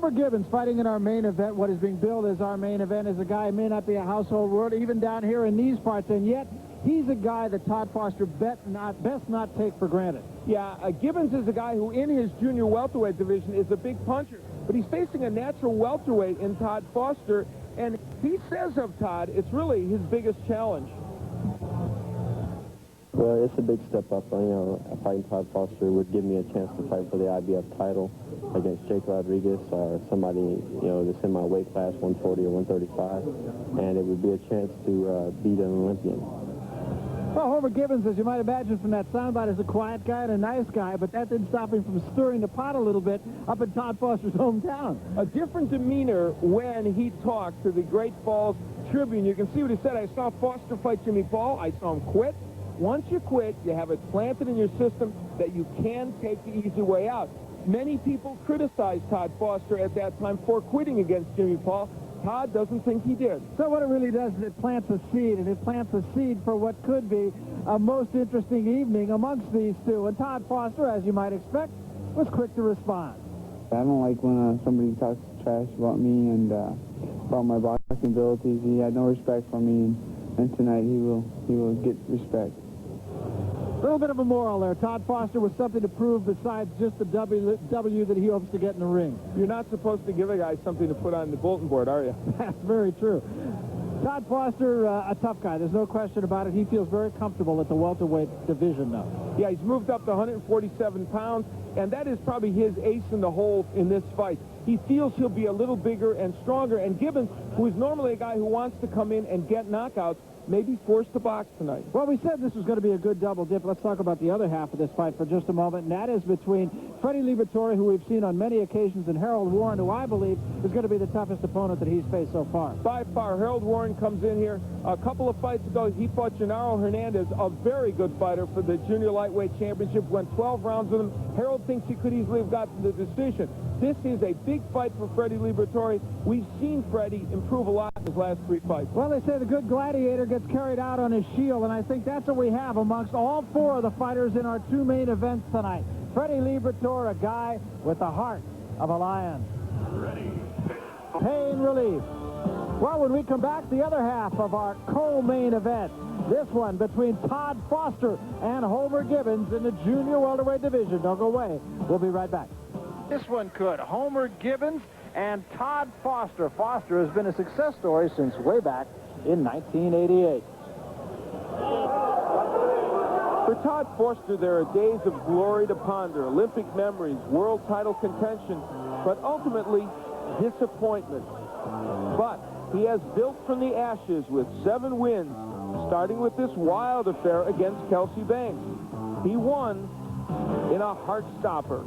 Homer Gibbins fighting in our main event. What is being billed as our main event is a guy who may not be a household word even down here in these parts, and yet he's a guy that Todd Foster best not take for granted. Yeah, Gibbins is a guy who in his junior welterweight division is a big puncher, but he's facing a natural welterweight in Todd Foster, and he says of Todd, it's really his biggest challenge. Well, it's a big step up. You know, fighting Todd Foster would give me a chance to fight for the IBF title against Jake Rodriguez or somebody, you know, that's in my weight class, 140 or 135, and it would be a chance to beat an Olympian. Well, Homer Gibbins, as you might imagine from that soundbite, is a quiet guy and a nice guy, but that didn't stop him from stirring the pot a little bit up in Todd Foster's hometown. A different demeanor when he talked to the Great Falls Tribune. You can see what he said. I saw Foster fight Jimmy Paul. I saw him quit. Once you quit, you have it planted in your system that you can take the easy way out. Many people criticized Todd Foster at that time for quitting against Jimmy Paul. Todd doesn't think he did. So what it really does is it plants a seed, and it plants a seed for what could be a most interesting evening amongst these two. And Todd Foster, as you might expect, was quick to respond. I don't like when somebody talks trash about me and about my boxing abilities. He had no respect for me, and tonight he will get respect. A little bit of a moral there. Todd Foster was something to prove besides just the W that he hopes to get in the ring. You're not supposed to give a guy something to put on the bulletin board, are you? That's very true. Todd Foster, a tough guy. There's no question about it. He feels very comfortable at the welterweight division now. Yeah, he's moved up to 147 pounds, and that is probably his ace in the hole in this fight. He feels he'll be a little bigger and stronger, and Gibbons, who is normally a guy who wants to come in and get knockouts, may be forced to box tonight. Well, we said this was going to be a good double dip. Let's talk about the other half of this fight for just a moment, and that is between Freddie Liberatore, who we've seen on many occasions, and Harold Warren, who I believe is going to be the toughest opponent that he's faced so far. By far, Harold Warren comes in here. A couple of fights ago, he fought Gennaro Hernandez, a very good fighter for the junior lightweight championship, went 12 rounds with him. Harold thinks he could easily have gotten the decision. This is a big fight for Freddie Liberatore. We've seen Freddie improve a lot in his last 3 fights. Well, they say the good gladiator gets carried out on his shield, and I think that's what we have amongst all 4 of the fighters in our 2 main events tonight. Freddie Liberatore, a guy with the heart of a lion. Pain relief. Well, when we come back, the other half of our co-main event, this one between Todd Foster and Homer Gibbins in the junior welterweight division. Don't go away. We'll be right back. This one could. Homer Gibbins and Todd Foster. Foster has been a success story since way back in 1988. For Todd Foster, there are days of glory to ponder, Olympic memories, world title contention, but ultimately disappointment. But he has built from the ashes with 7 wins, starting with this wild affair against Kelsey Banks. He won in a heart stopper.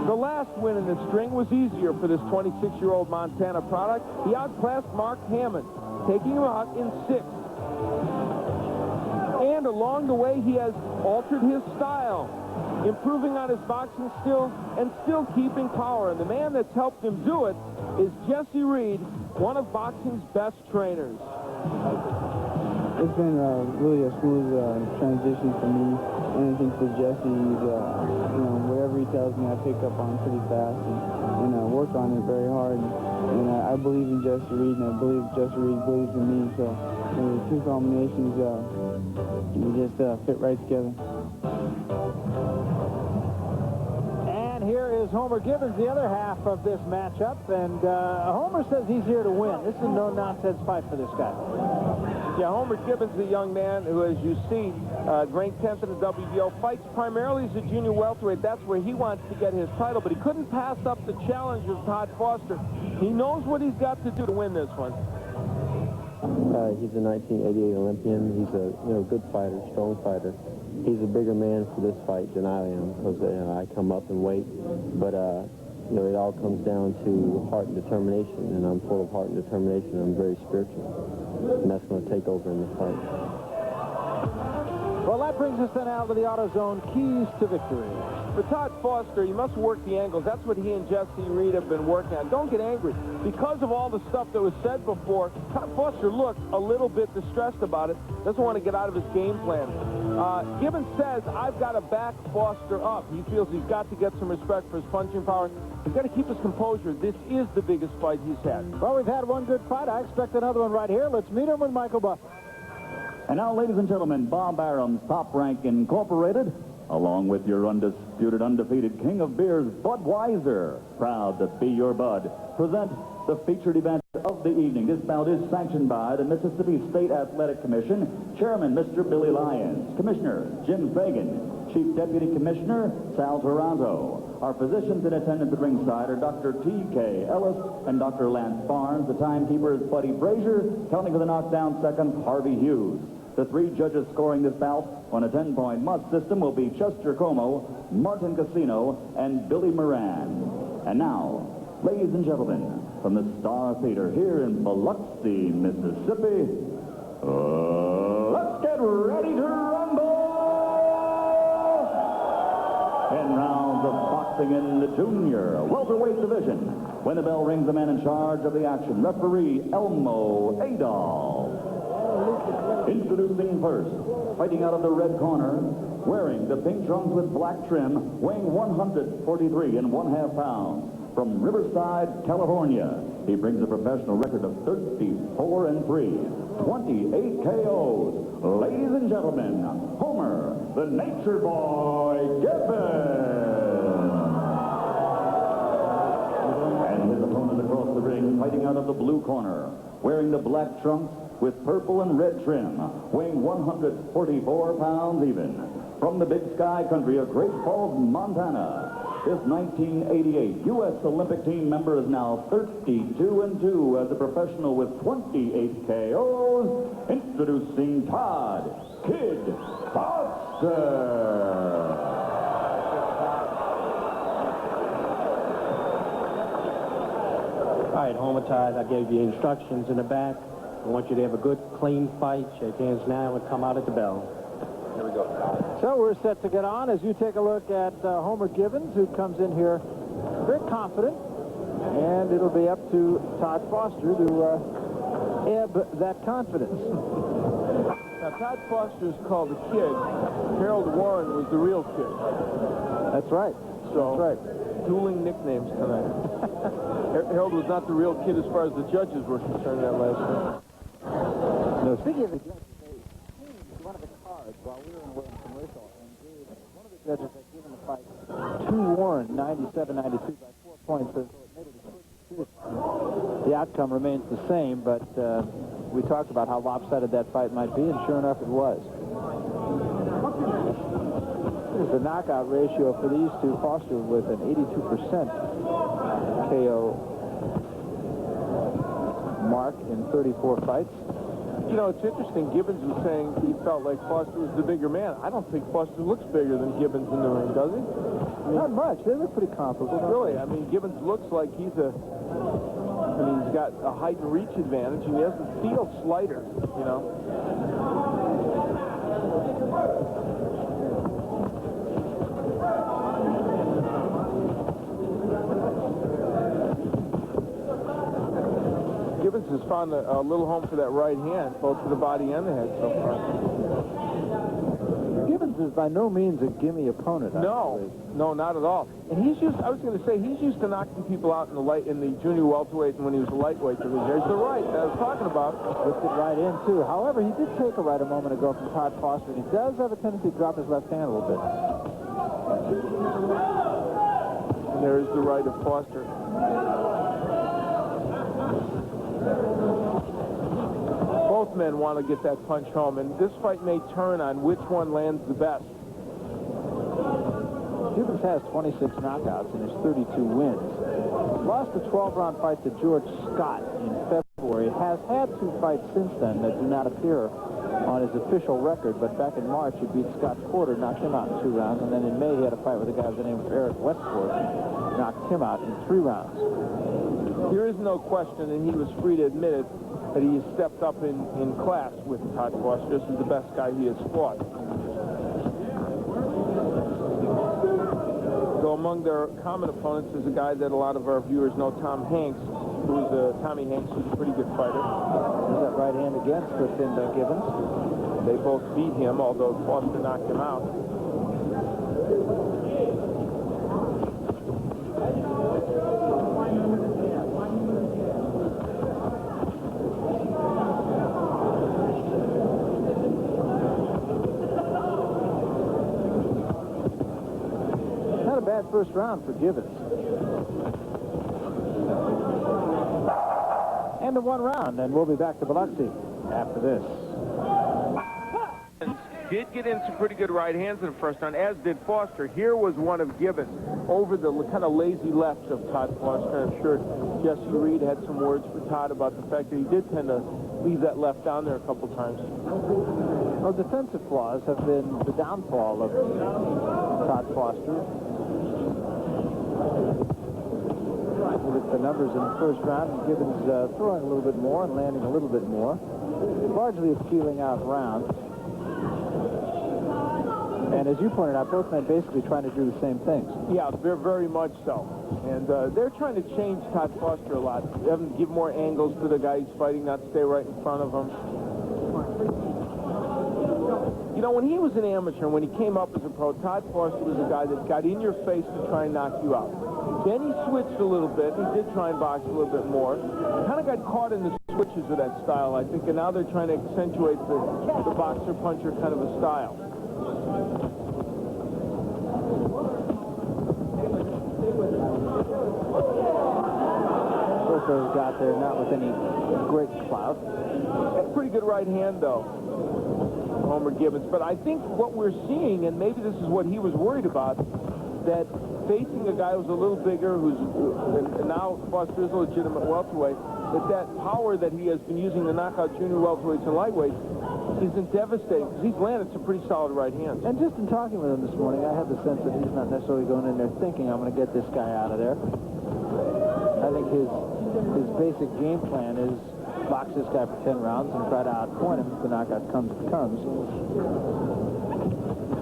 The last win in the string was easier for this 26-year-old Montana product. He outclassed Mark Hammond, taking him out in 6th. And along the way, he has altered his style, improving on his boxing skills and still keeping power. And the man that's helped him do it is Jesse Reed, one of boxing's best trainers. It's been really a smooth transition for me. And I think for Jesse, he's, you know, whatever he tells me, I pick up on pretty fast and work on it very hard. And I believe in Jesse Reed, and I believe Jesse Reed believes in me. So the 2 combinations, we just fit right together. And here is Homer Gibbons, the other half of this matchup. And Homer says he's here to win. This is a no-nonsense fight for this guy. Yeah, Homer Gibbons is a young man who, as you see, ranked 10th in the WBO, fights primarily as a junior welterweight. That's where he wants to get his title, but he couldn't pass up the challenge of Todd Foster. He knows what he's got to do to win this one. He's a 1988 Olympian. He's a good fighter, strong fighter. He's a bigger man for this fight than I am because I come up in weight. But it all comes down to heart and determination, and I'm full of heart and determination. I'm very spiritual, and that's going to take over in the fight. Well, that brings us then out to the AutoZone keys to victory. For Todd Foster, he must work the angles. That's what he and Jesse Reed have been working on. Don't get angry. Because of all the stuff that was said before, Todd Foster looks a little bit distressed about it. Doesn't want to get out of his game plan. Gibbons says, I've got to back Foster up. He feels he's got to get some respect for his punching power. He's got to keep his composure. This is the biggest fight he's had. Well, we've had one good fight. I expect another one right here. Let's meet him with Michael Buff. And now, ladies and gentlemen, Bob Arum's Top Rank Incorporated, along with your undisputed, undefeated king of beers, Budweiser, proud to be your bud, present the featured event of the evening. This bout is sanctioned by the Mississippi State Athletic Commission, Chairman Mr. Billy Lyons, Commissioner Jim Fagan, Chief Deputy Commissioner Sal Toronto. Our physicians in attendance at ringside are Dr. T.K. Ellis and Dr. Lance Barnes. The timekeeper is Buddy Frazier, counting for the knockdown seconds, Harvey Hughes. The three judges scoring this bout on a 10-point must system will be Chester Como, Martin Casino, and Billy Moran. And now, ladies and gentlemen, from the Star Theater here in Biloxi, Mississippi, let's get ready to rumble! In rounds of boxing in the junior welterweight division. When the bell rings, the man in charge of the action, referee Elmo Adolph. Introducing first, fighting out of the red corner, wearing the pink trunks with black trim, weighing 143.5 pounds. From Riverside, California, he brings a professional record of 34-3, 28 KOs. Ladies and gentlemen, Homer, the Nature Boy Gibbins. And his opponent across the ring, fighting out of the blue corner, wearing the black trunks with purple and red trim, weighing 144 pounds even. From the Big Sky country of Great Falls, Montana, this 1988 U.S. Olympic team member is now 32-2 as a professional with 28 KOs. Introducing Todd Kid Foster. All right, Homer, Todd, I gave you instructions in the back. I want you to have a good, clean fight. Shake hands now and come out at the bell. Here we go. So we're set to get on as you take a look at Homer Gibbins, who comes in here very confident. And it'll be up to Todd Foster to ebb that confidence. Now, Todd Foster is called a kid. Harold Warren was the real kid. That's right. So, That's right. Dueling nicknames tonight. Harold was not the real kid as far as the judges were concerned that last night. No, speaking of the judges, they changed one of the cards while we were in a commercial, and gave one of the judges had given the fight to Warren, 97-92 by 4 points, so it made it a quick decision. The outcome remains the same, but we talked about how lopsided that fight might be, and sure enough, it was. Here's the knockout ratio for these two. Foster with an 82% KO mark in 34 fights. You know, it's interesting. Gibbons was saying he felt like Foster was the bigger man. I don't think Foster looks bigger than Gibbons in the ring, does he? Not much. They look pretty comparable. Really? I mean, Gibbons looks like he's a... I mean, he's got a height and reach advantage, and he has the steel slider, you know. Gibbons has found a little home for that right hand, both for the body and the head so far. Gibbons is by no means a gimme opponent. No, not at all. And he's used, I was going to say, he's used to knocking people out in the junior welterweight and when he was a lightweight division. There's the right that I was talking about. Whipped it right in, too. However, he did take a right a moment ago from Todd Foster, and he does have a tendency to drop his left hand a little bit. And there's the right of Foster. Both men want to get that punch home, and this fight may turn on which one lands the best. Gibbons has 26 knockouts in his 32 wins. Lost a 12-round fight to George Scott in February. Has had 2 fights since then that do not appear on his official record, but back in March he beat Scott Porter, knocked him out in 2 rounds, and then in May he had a fight with a guy by the name of Eric Westport, knocked him out in 3 rounds. There is no question, and he was free to admit it, that he has stepped up in class with Todd Foster. This is the best guy he has fought. So among their common opponents is a guy that a lot of our viewers know, Tommy Hanks, who's a pretty good fighter. There's that right hand again, slipped into Gibbons. They both beat him, although Foster knocked him out. Not a bad first round for Gibbons. End of one round, and we'll be back to Biloxi after this. Did get in some pretty good right hands in the first round, as did Foster. Here was one of Gibbons over the kind of lazy left of Todd Foster. I'm sure Jesse Reed had some words for Todd about the fact that he did tend to leave that left down there a couple times. Well, defensive flaws have been the downfall of Todd Foster. Look at the numbers in the first round. Gibbons throwing a little bit more and landing a little bit more. Largely a feeling out round. And as you pointed out, both men basically trying to do the same things. Yeah, they're very much so. And they're trying to change Todd Foster a lot. They have him give more angles to the guy he's fighting, not stay right in front of him. You know, when he was an amateur, when he came up as a pro, Todd Foster was a guy that got in your face to try and knock you out. Then he switched a little bit. He did try and box a little bit more. Kind of got caught in the switches of that style, I think, and now they're trying to accentuate the boxer-puncher kind of a style. Foster's got there, not with any great clout. Pretty good right hand, though, Homer Gibbons. But I think what we're seeing, and maybe this is what he was worried about, that facing a guy who's a little bigger, and now Foster is a legitimate welterweight, that power that he has been using to knock out junior welterweights and lightweights isn't devastating, because he's landed some pretty solid right hands. And just in talking with him this morning, I had the sense that he's not necessarily going in there thinking, I'm going to get this guy out of there. I think his basic game plan is box this guy for 10 rounds and try to outpoint him. If the knockout comes, it comes.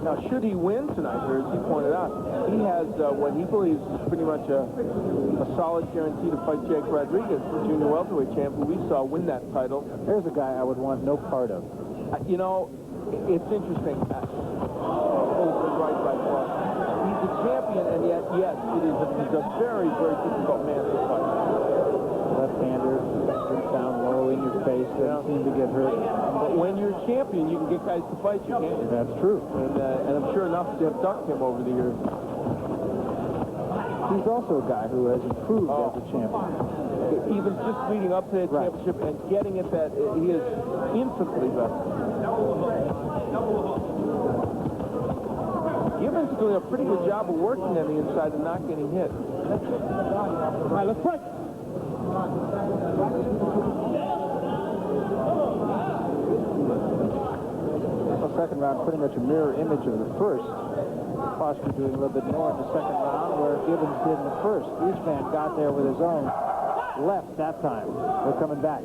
Now, should he win tonight, or as he pointed out, he has what he believes is pretty much a solid guarantee to fight Jake Rodriguez, the junior welterweight champ, who we saw win that title. There's a guy I would want no part of. You know, it's interesting. Right by Foster. He's a champion, and yet he's a very, very difficult man to fight. Left-hander, gets down low in your face, doesn't seem to get hurt. But when you're a champion, you can get guys to fight you, can't you? That's true. And I'm sure enough to have ducked him over the years. He's also a guy who has improved as a champion. Even just leading up to that championship and getting at that, he is infinitely better. Gibbons doing a pretty good job of working on the inside and not getting hit. All right, let's fight. The second round, pretty much a mirror image of the first. Foster doing a little bit more in the second round where Gibbons did in the first. Each man got there with his own left that time. They're coming back.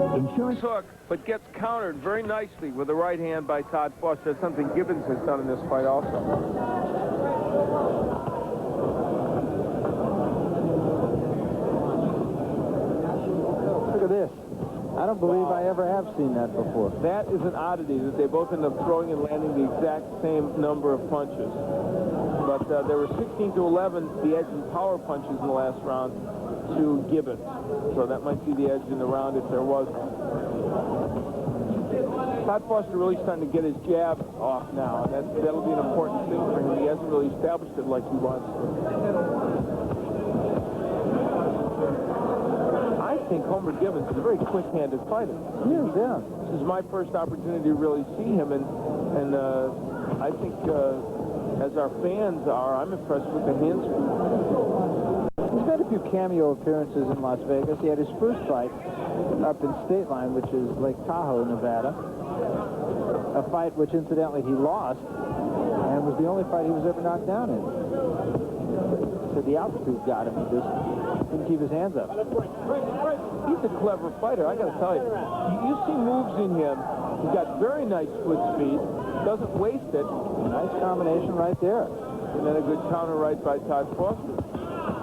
Insurance hook, but gets countered very nicely with the right hand by Todd Foster. That's something Gibbons has done in this fight also. Look at this. I don't believe I ever have seen that before. That is an oddity, that they both end up throwing and landing the exact same number of punches. But there were 16 to 11, the edge in power punches in the last round to Gibbons. So that might be the edge in the round if there was. Todd Foster really starting to get his jab off now, and that'll be an important thing for him. He hasn't really established it like he wants to. I think Homer Gibbons is a very quick-handed fighter. Yeah. This is my first opportunity to really see him, and I think as our fans are, I'm impressed with the hand speed. He's made a few cameo appearances in Las Vegas. He had his first fight up in State Line, which is Lake Tahoe, Nevada. A fight which, incidentally, he lost, and was the only fight he was ever knocked down in. So the altitude got him. He just couldn't keep his hands up. He's a clever fighter, I got to tell you. You see moves in him. He's got very nice foot speed. Doesn't waste it. Nice combination right there. And then a good counter right by Todd Foster.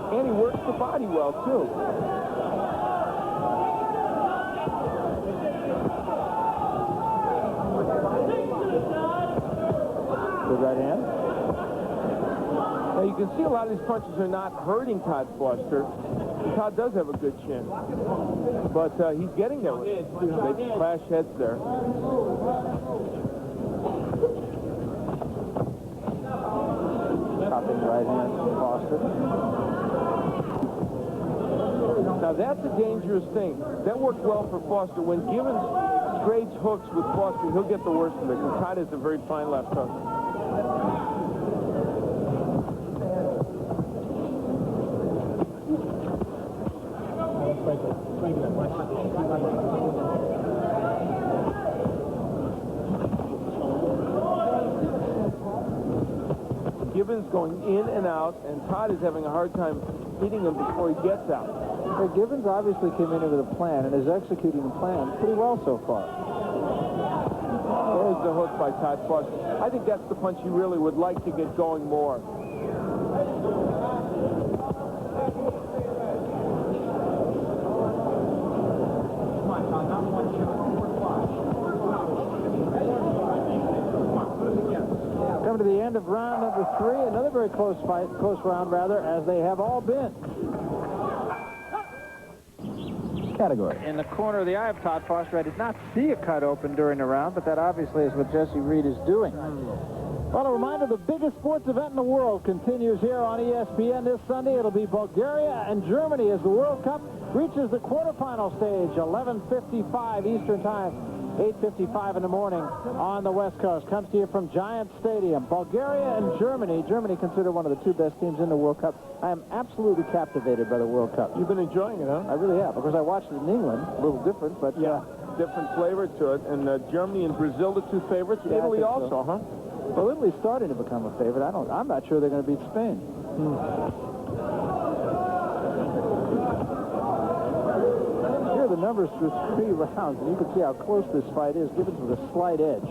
And he works the body well, too. Good right hand. Now, you can see a lot of these punches are not hurting Todd Foster. Todd does have a good chin. But he's getting there. They clash heads there. Chopping right hand from Foster. Now, that's a dangerous thing. That worked well for Foster. When Gibbins trades hooks with Foster, he'll get the worst of it, because Todd has a very fine left hook. Gibbins going in and out, and Todd is having a hard time hitting him before he gets out. Well, Gibbins obviously came in with a plan and is executing the plan pretty well so far. There's the hook by Todd Foster. I think that's the punch he really would like to get going more. Coming to the end of round number 3, another very close fight, close round rather, as they have all been. Category. In the corner of the eye of Todd Foster, I did not see a cut open during the round, but that obviously is what Jesse Reed is doing. Well, a reminder, the biggest sports event in the world continues here on ESPN this Sunday. It'll be Bulgaria and Germany as the World Cup reaches the quarterfinal stage, 11:55 Eastern Time, 8:55 in the morning on the West Coast. Comes to you from Giant Stadium. Bulgaria and Germany. Germany considered one of the 2 best teams in the World Cup. I am absolutely captivated by the World Cup. You've been enjoying it, huh? I really have. Of course, I watched it in England. A little different, but yeah, different flavor to it. And Germany and Brazil, the 2 favorites. Yeah, Italy also, so. huh? Well, Italy's starting to become a favorite. I'm not sure they're going to beat Spain. Here are the numbers through 3 rounds, and you can see how close this fight is. Gibbons with a slight edge.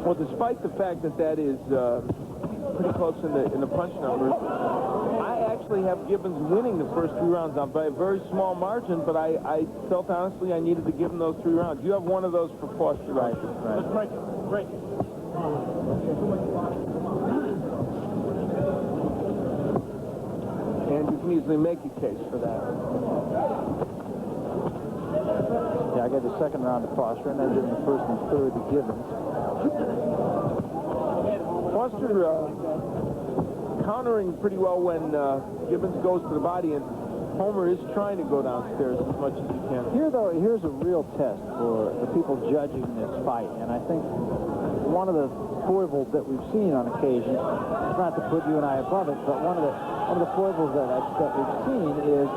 Well, despite the fact that that is pretty close in the punch numbers, I actually have Gibbons winning the first 3 rounds by a very small margin, but I felt honestly I needed to give him those 3 rounds. You have one of those for Foster, right? Let's break it. Break it. And you can easily make a case for that. Yeah, I gave the second round to Foster, and then did the first and third to Gibbons. Foster countering pretty well when Gibbons goes to the body, and Homer is trying to go downstairs as much as he can. Here, though, here's a real test for the people judging this fight, and I think one of the foibles that we've seen on occasion, not to put you and I above it, but one of the foibles that we've seen is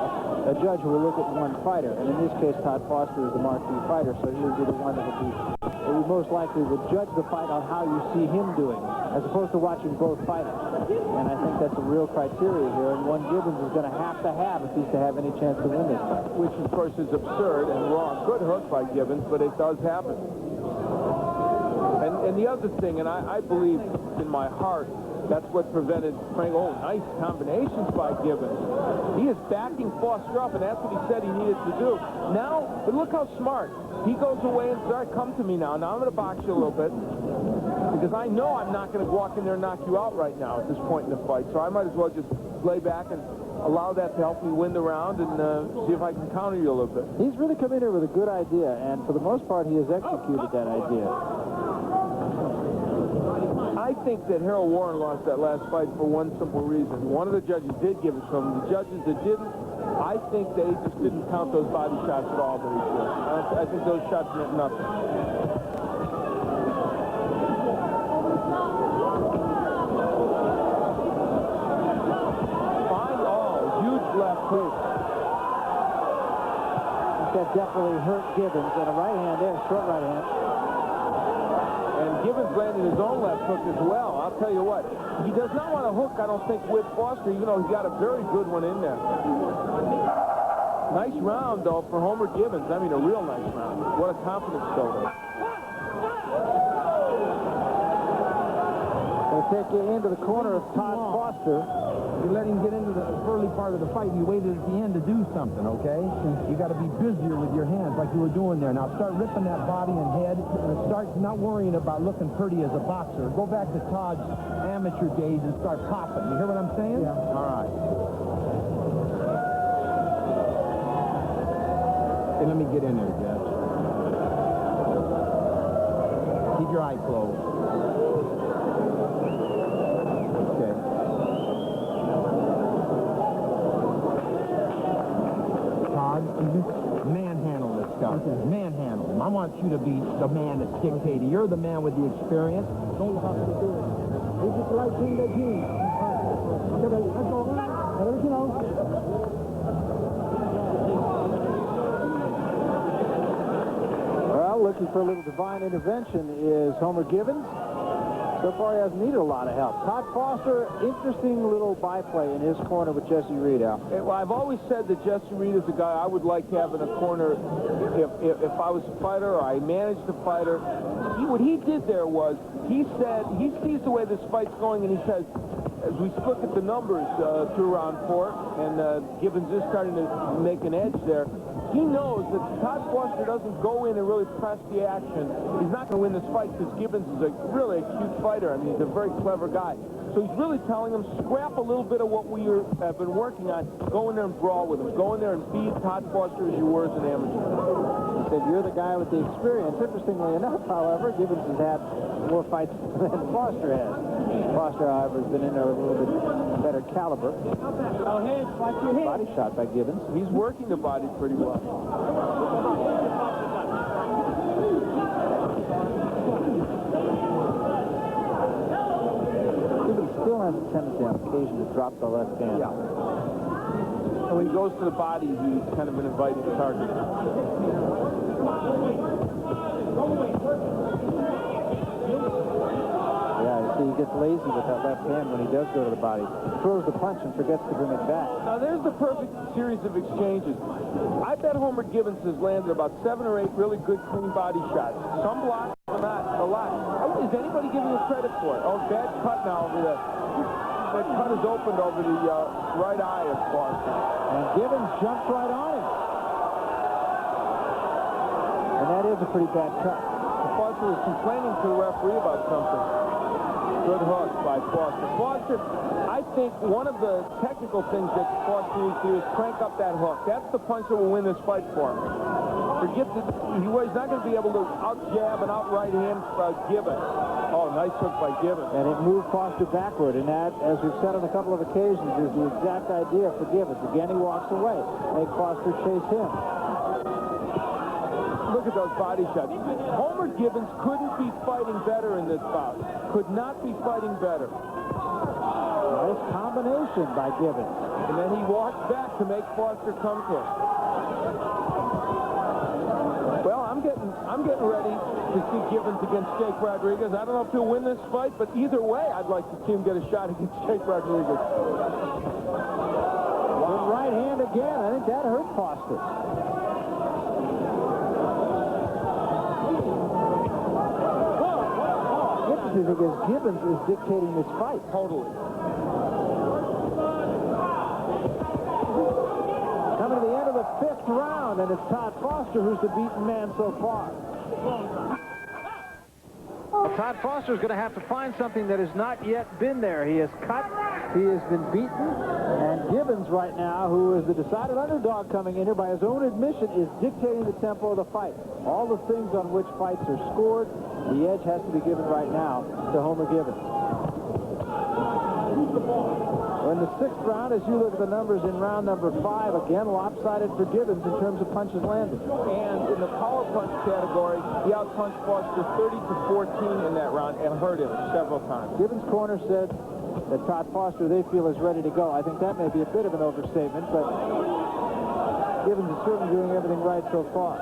a judge who will look at one fighter, and in this case, Todd Foster is the marquee fighter, so he would be the one that would most likely would judge the fight on how you see him doing, as opposed to watching both fighters. And I think that's a real criteria here, and one Gibbons is going to have if he's to have any chance to win this fight. Which, of course, is absurd and wrong. Good hook by Gibbons, but it does happen. And the other thing, and I believe in my heart, that's what prevented Frank. Oh, nice combinations by Gibbons. He is backing Foster up, and that's what he said he needed to do. Now, but look how smart. He goes away and says, all right, come to me now. Now I'm going to box you a little bit, because I know I'm not going to walk in there and knock you out right now at this point in the fight. So I might as well just lay back and allow that to help me win the round and see if I can counter you a little bit. He's really come in here with a good idea, and for the most part, he has executed that idea. I think that Harold Warren lost that last fight for one simple reason. One of the judges did give it to him. The judges that didn't, I think they just didn't count those body shots at all very good. I think those shots meant nothing. Huge left hook. That definitely hurt Gibbons, and a right hand there, short right hand. And Gibbons landed his own left hook as well. I'll tell you what, he does not want to hook, I don't think, with Foster, even though he's got a very good one in there. Nice round, though, for Homer Gibbons. I mean, a real nice round. What a confidence builder. They take you into the corner of Todd Foster. You let him get into the early part of the fight, and you waited at the end to do something, okay? You got to be busier with your hands like you were doing there. Now start ripping that body and head, and start not worrying about looking pretty as a boxer. Go back to Todd's amateur days and start popping. You hear what I'm saying? Yeah. All right. Hey, let me get in there, Jeff. Keep your eye closed. Okay. Todd, manhandle this guy. Okay. Manhandle him. I want you to be the man that's dictating. You're the man with the experience. Don't have to do it. This is like being the gene. Okay, let's go. Everything else. Well, looking for a little divine intervention is Homer Gibbins. So far, he hasn't needed a lot of help. Todd Foster, interesting little byplay in his corner with Jesse Reed, Al. Well, I've always said that Jesse Reed is a guy I would like to have in a corner if I was a fighter or I managed a fighter. What he did there was, he said, he sees the way this fight's going, and he says, as we look at the numbers through round 4, and Gibbins is starting to make an edge there, he knows that Todd Foster doesn't go in and really press the action. He's not going to win this fight because Gibbins is really a cute fighter. I mean, he's a very clever guy. So he's really telling him, scrap a little bit of what we have been working on. Go in there and brawl with him. Go in there and feed Todd Foster as you were as an amateur. He said, you're the guy with the experience. Interestingly enough, however, Gibbins has had more fights than Foster has. Foster, however, has been in there with a little bit better caliber. Body shot by Gibbins. He's working the body pretty well. Gibbins still has a tendency on occasion to drop the left hand. Yeah. And when he goes to the body, he's kind of an inviting target. Yeah, you see, he gets lazy with that left hand when he does go to the body. Throws the punch and forgets to bring it back. Now, there's the perfect series of exchanges. I bet Homer Gibbins has landed about 7 or 8 really good, clean body shots. Some blocks, but not a lot. Is anybody giving him credit for it? Oh, bad cut now over the... That cut is opened over the right eye of Foster. And Gibbins jumps right on him. And that is a pretty bad cut. Foster was complaining to the referee about something. Good hook by Foster. Foster, I think one of the technical things that Foster needs to do is crank up that hook. That's the punch that will win this fight for him. Forget that he's not going to be able to out-jab and out-right hand Gibbons. Oh, nice hook by Gibbons. And it moved Foster backward, and that, as we've said on a couple of occasions, is the exact idea for Gibbons. Again, he walks away. Make Foster chase him. Look at those body shots. Homer Gibbins couldn't be fighting better in this bout. Could not be fighting better. Nice combination by Gibbons. And then he walks back to make Foster come to him. Well, I'm getting ready to see Gibbins against Jake Rodriguez. I don't know if he'll win this fight, but either way, I'd like to see him get a shot against Jake Rodriguez. Good right hand again. I think that hurt Foster. Because Gibbins is dictating this fight. Totally. Coming to the end of the 5th round, and it's Todd Foster who's the beaten man so far. Todd Foster is going to have to find something that has not yet been there. He has cut, he has been beaten, and Gibbins right now, who is the decided underdog coming in here by his own admission, is dictating the tempo of the fight. All the things on which fights are scored, the edge has to be given right now to Homer Gibbins. We're in the 6th round, as you look at the numbers in round number 5, again lopsided for Gibbins in terms of punches landed. And in the power punch category, he outpunched Foster 30-14 in that round and hurt him several times. Gibbins' corner said that Todd Foster, they feel, is ready to go. I think that may be a bit of an overstatement, but Gibbins is certainly doing everything right so far.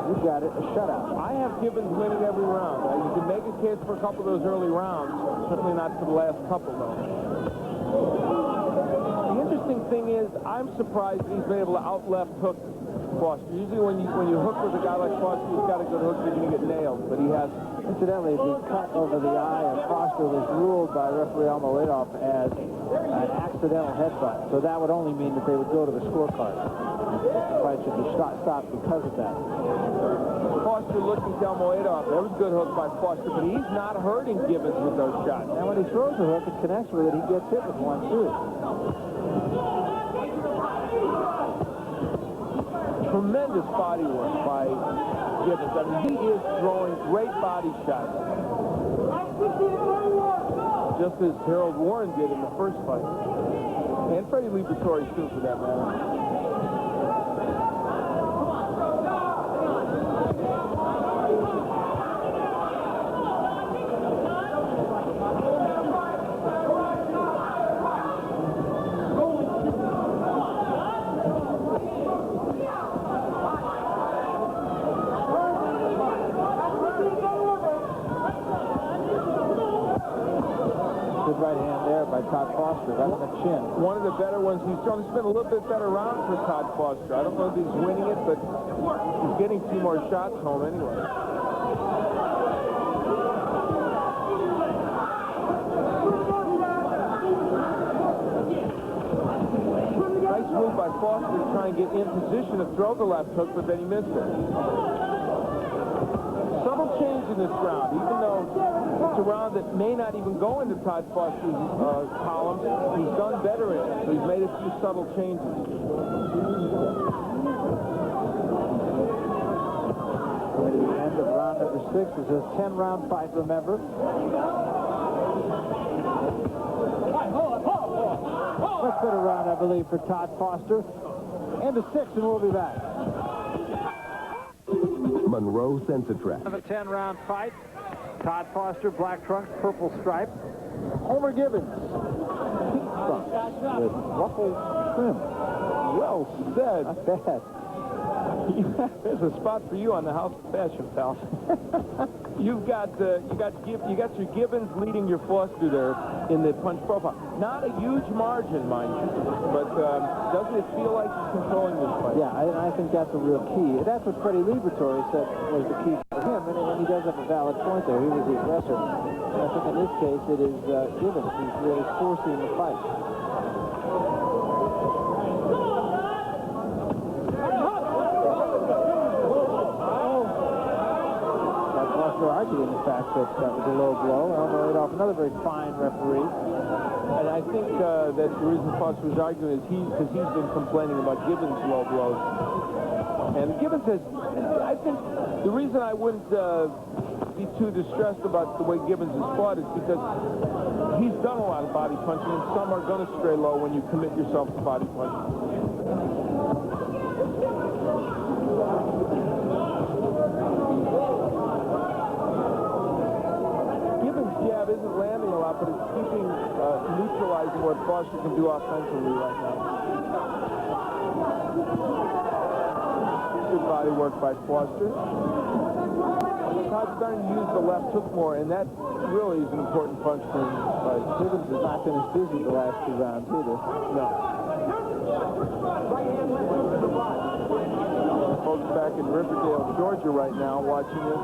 You've got it, a shutout. I have Gibbins winning every round. You can make a case for a couple of those early rounds, certainly not for the last couple, though. The interesting thing is, I'm surprised he's been able to out-left hook Foster. Usually when you hook with a guy like Foster, he's got a good hook, you're going to get nailed, but he hasn't. Incidentally, the cut over the eye of Foster was ruled by referee Almoedoff as an accidental headbutt. So that would only mean that they would go to the scorecard. The fight should be stopped because of that. Foster looking to Almoedoff. That was a good hook by Foster, but he's not hurting Gibbons with those shots. And when he throws the hook and connects with it, he gets hit with one, too. Tremendous body work by Gibbons. I mean, he is throwing great body shots. Just as Harold Warren did in the first fight. And Freddie Liberatore, too, for that matter. Right hand there by Todd Foster, right on the chin. One of the better ones he's thrown. It's been a little bit better round for Todd Foster. I don't know if he's winning it, but he's getting 2 more shots home anyway. Nice move by Foster to try and get in position to throw the left hook, but then he missed it. Subtle change in this round, even though it's a round that may not even go into Todd Foster's column. He's done better in it, so he's made a few subtle changes. At the end of round number 6, this is a 10-round fight, remember. Much better round, I believe, for Todd Foster. End of 6, and we'll be back. Monroe Sensatrack. A 10-round fight. Todd Foster, black trunks, purple stripe. Homer Gibbons, pink trunks with ruffled trim. Well said. Not bad. There's a spot for you on the House of Fashion, pal. you got your Gibbons leading your Foster there in the punch profile. Not a huge margin, mind you, but doesn't it feel like he's controlling this fight? Yeah, I think that's a real key. That's what Freddie Liberatore said was the key for him, and he does have a valid point there. He was the aggressor. I think in this case it is Gibbons who's really forcing the fight. Arguing the fact that that was a low blow. Almoedoff, another very fine referee. And I think that the reason Foster was arguing is because he's been complaining about Gibbons' low blows. And Gibbons has, I think the reason I wouldn't be too distressed about the way Gibbons has fought is because he's done a lot of body punching, and some are going to stray low when you commit yourself to body punching. Jab isn't landing a lot, but it's keeping neutralizing what Foster can do offensively right now. Good body work by Foster. Todd's starting to use the left hook more, and that really is an important punch for him. But Gibbons has not been as busy the last 2 rounds either. No. Folks back in Riverdale, Georgia right now watching this,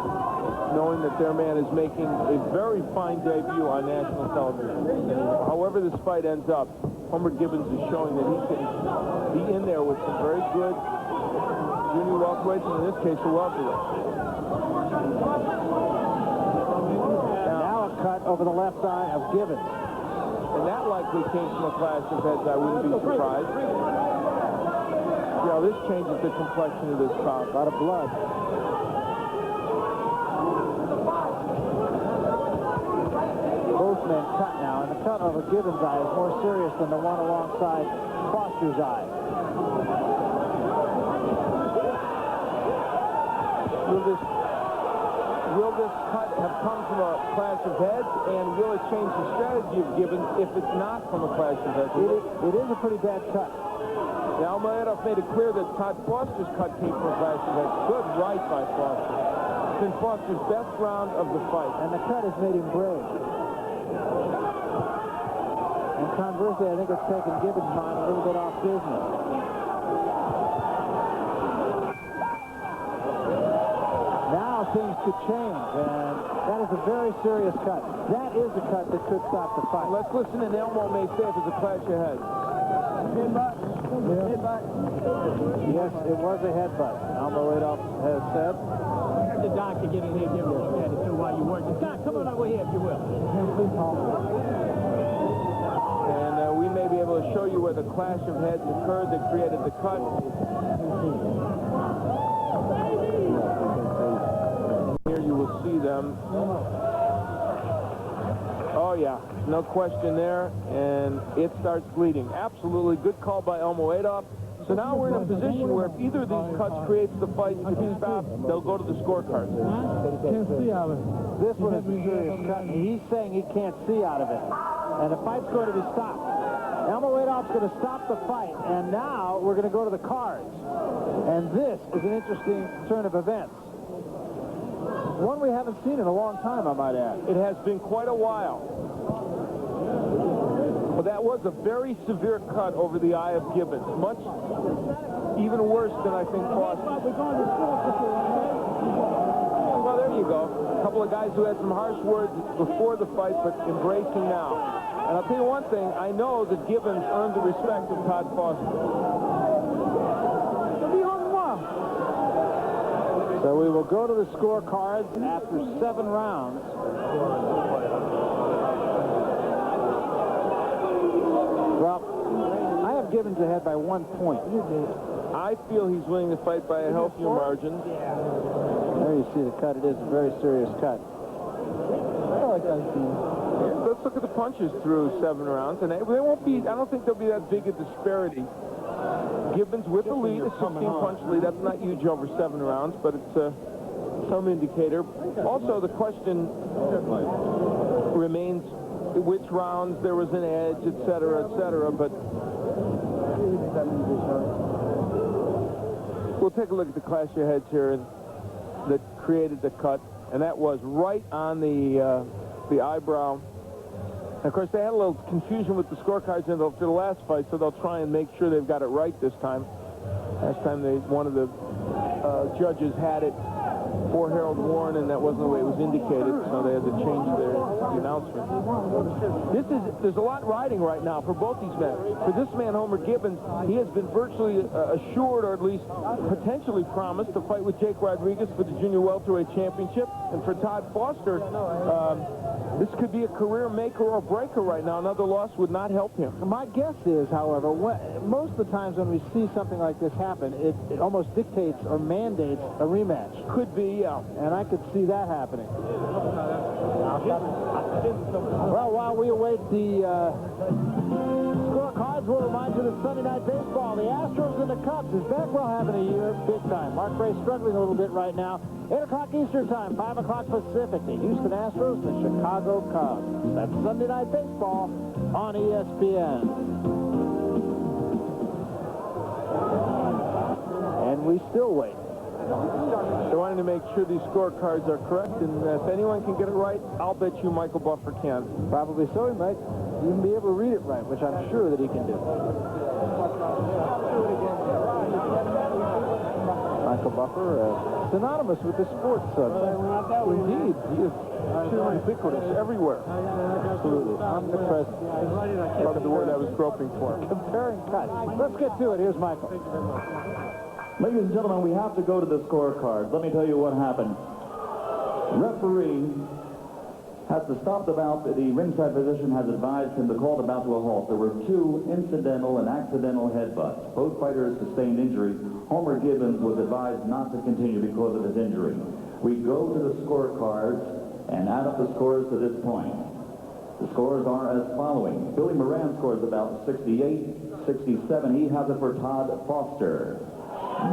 knowing that their man is making a very fine debut on national television. However this fight ends up, Homer Gibbons is showing that he can be in there with some very good junior welterweights, and in this case, a welterweight. Now a cut over the left eye of Gibbons. And that likely came from a clash of heads. I wouldn't be surprised. You know, this changes the complexion of this bout. A lot of blood. Both men cut now, and the cut over Gibbons' eye is more serious than the one alongside Foster's eye. Will this cut have come from a clash of heads, and will it change the strategy of Gibbons if it's not from a clash of heads? It is a pretty bad cut. Now, Almoedoff made it clear that Todd Foster's cut came from a clash of heads. Good right by Foster. It's been Foster's best round of the fight. And the cut has made him brave. And conversely, I think it's taken Gibbons' mind a little bit off business. things could change, and that is a very serious cut. That is a cut that could stop the fight. Let's listen to Elmo may say if it's a clash of heads. Headbutt. Headbutt. Yes, it was a headbutt. Elmo Adolph has said. The doctor get in here and give you a attitude while you work. Doc, come on over here if you will. And we may be able to show you where the clash of heads occurred that created the cut. Here you will see them. Oh, yeah. No question there. And it starts bleeding. Absolutely good call by Elmo Adolph. So now we're in a position where if either of these cuts creates the fight to be stopped, they'll go to the scorecards. Can't see out of it. This one is a serious cut, and he's saying he can't see out of it. And the fight's going to be stopped. Elmo Adolph's going to stop the fight, and now we're going to go to the cards. And this is an interesting turn of events. One we haven't seen in a long time, I might add. It has been quite a while. But that was a very severe cut over the eye of Gibbons. Much even worse than I think Foster. Well, there you go. A couple of guys who had some harsh words before the fight, but embracing now. And I'll tell you one thing. I know that Gibbons earned the respect of Todd Foster. So we will go to the scorecards after 7 rounds. Well, I have Gibbons ahead by 1 point. I feel he's winning the fight by a healthier margin. There you see the cut. It is a very serious cut. Let's look at the punches through 7 rounds, and they won't be. I don't think there'll be that big a disparity. Gibbons with the lead, a 16-punch lead. That's not huge over 7 rounds, but it's some indicator. Also, the question remains which rounds there was an edge, et cetera, but we'll take a look at the clash of heads here that created the cut, and that was right on the eyebrow. And of course, they had a little confusion with the scorecards in the last fight, so they'll try and make sure they've got it right this time. Last time, one of the judges had it for Harold Warren, and that wasn't the way it was indicated, so they had to change the announcement. There's a lot riding right now for both these men. For this man, Homer Gibbons, he has been virtually assured, or at least potentially promised, to fight with Jake Rodriguez for the Junior Welterweight Championship. And for Todd Foster, this could be a career maker or breaker right now. Another loss would not help him. My guess is, however, most of the times when we see something like this happen, it almost dictates or mandates a rematch. Could be, yeah. And I could see that happening. Well, while we await the scorecards, we'll remind you that Sunday Night Baseball, the Astros and the Cubs, is Beckwell having a year big time. Mark Ray struggling a little bit right now. 8 o'clock Eastern time, 5 o'clock Pacific. The Houston Astros, the Chicago Cubs. That's Sunday Night Baseball on ESPN. And we still wait. They're wanting to make sure these scorecards are correct, and if anyone can get it right, I'll bet you Michael Buffer can. Probably so. He might even be able to read it right, which I'm sure that he can do. Michael Buffer, synonymous with the sports subject. Indeed, he is ubiquitous everywhere. Absolutely. Omnipresent. Probably the word I was groping for. Comparing cuts. Let's get to it. Here's Michael. Ladies and gentlemen, we have to go to the scorecards. Let me tell you what happened. Referee has to stop the bout. The ringside physician has advised him to call the bout to a halt. There were 2 incidental and accidental headbutts. Both fighters sustained injury. Homer Gibbons was advised not to continue because of his injury. We go to the scorecards and add up the scores to this point. The scores are as following. Billy Moran scores about 68, 67. He has it for Todd Foster.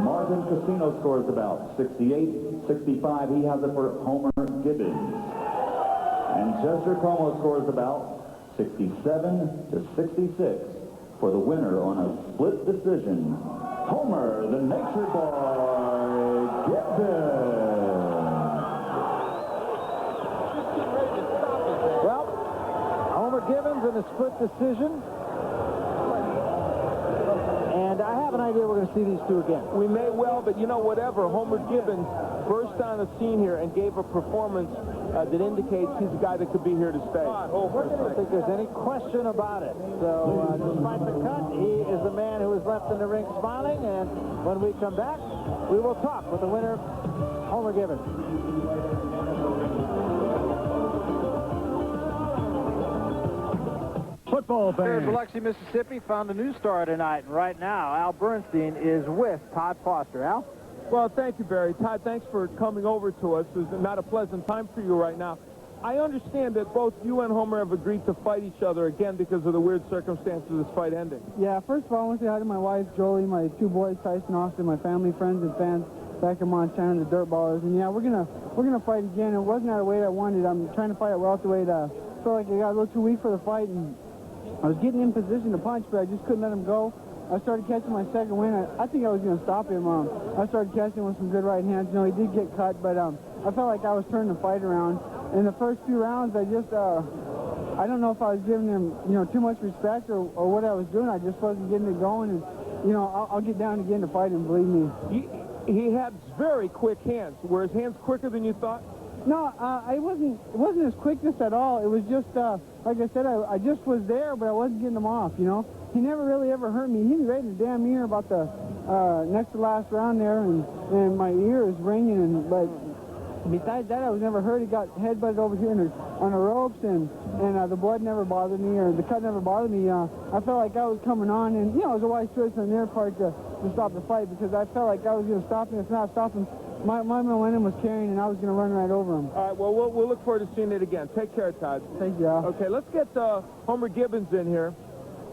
Martin Casino scores about 68, 65. He has it for Homer Gibbons. And Chester Como scores about 67 to 66 for the winner on a split decision, Homer, the Nature Boy, Gibbons. Well, Homer Gibbons in a split decision. And And I have an idea we're going to see these two again. We may well, but you know, whatever. Homer Gibbins burst on the scene here and gave a performance that indicates he's a guy that could be here to stay. I don't think there's any question about it. So, despite the cut, he is the man who is left in the ring smiling. And when we come back, we will talk with the winner, Homer Gibbins. Football Here in fans. Biloxi, Mississippi, found a new star tonight. And right now, Al Bernstein is with Todd Foster. Al? Well, thank you, Barry. Todd, thanks for coming over to us. It's not a pleasant time for you right now. I understand that both you and Homer have agreed to fight each other again because of the weird circumstances of this fight ending. Yeah, first of all, I want to say hi to my wife, Jolie, my two boys, Tyson, Austin, my family, friends, and fans back in Montana, the Dirt Ballers. And yeah, we're gonna fight again. It wasn't at a weight I wanted. I'm trying to fight at welterweight. Felt like I got a little too weak for the fight, and I was getting in position to punch, but I just couldn't let him go. I started catching my second win. I think I was going to stop him. I started catching with some good right hands. You know, he did get cut, but I felt like I was turning the fight around. In the first few rounds, I don't know if I was giving him, you know, too much respect or what I was doing. I just wasn't getting it going, and, you know, I'll get down again to fight him, believe me. He had very quick hands. Were his hands quicker than you thought? No, it wasn't his quickness at all. It was just, like I said, I just was there, but I wasn't getting him off, you know. He never really ever hurt me. He was right in the damn ear about the next to last round there, and my ear is ringing. But besides that, I was never hurt. He got headbutted over here on the ropes, and the blood never bothered me, or the cut never bothered me. I felt like I was coming on, and, you know, it was a wise choice on their part to stop the fight, because I felt like I was going to stop him. If not stop him, my momentum was carrying, and I was going to run right over him. All right, well, we'll look forward to seeing it again. Take care, Todd. Thank you, Al. Okay, let's get Homer Gibbins in here.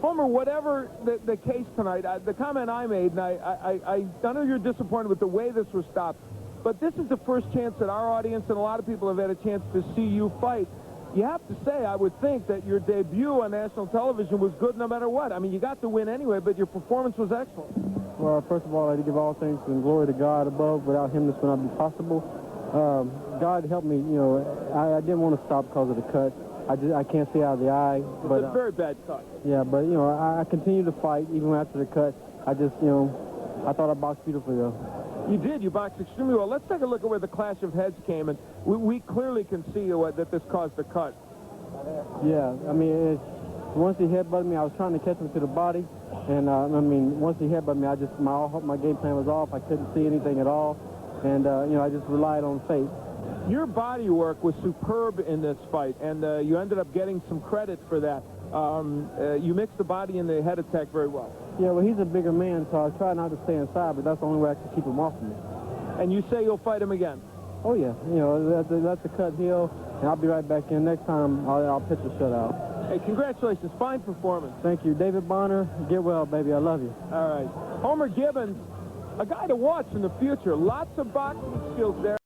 Homer, whatever the case tonight, the comment I made, and I know you're disappointed with the way this was stopped, but this is the first chance that our audience and a lot of people have had a chance to see you fight. You have to say, I would think, that your debut on national television was good no matter what. I mean, you got the win anyway, but your performance was excellent. Well, first of all, I'd give all thanks and glory to God above. Without him, this would not be possible. God helped me. You know, I didn't want to stop because of the cut. I can't see out of the eye. It's a very bad cut. Yeah, but, you know, I continue to fight even after the cut. I just, you know, I thought I boxed beautifully, though. You did. You boxed extremely well. Let's take a look at where the clash of heads came, and we clearly can see that this caused the cut. Yeah, I mean, once he headbutted me, I was trying to catch him to the body, and, I mean, once he headbutted me, my game plan was off. I couldn't see anything at all, and, you know, I just relied on faith. Your body work was superb in this fight, and you ended up getting some credit for that. You mixed the body and the head attack very well. Yeah, well, he's a bigger man, so I try not to stay inside, but that's the only way I can keep him off of me. And you say you'll fight him again? Oh, yeah. You know, that's a cut heel, and I'll be right back in. Next time, I'll pitch a shutout. Hey, congratulations. Fine performance. Thank you. David Bonner, get well, baby. I love you. All right. Homer Gibbins, a guy to watch in the future. Lots of boxing skills there.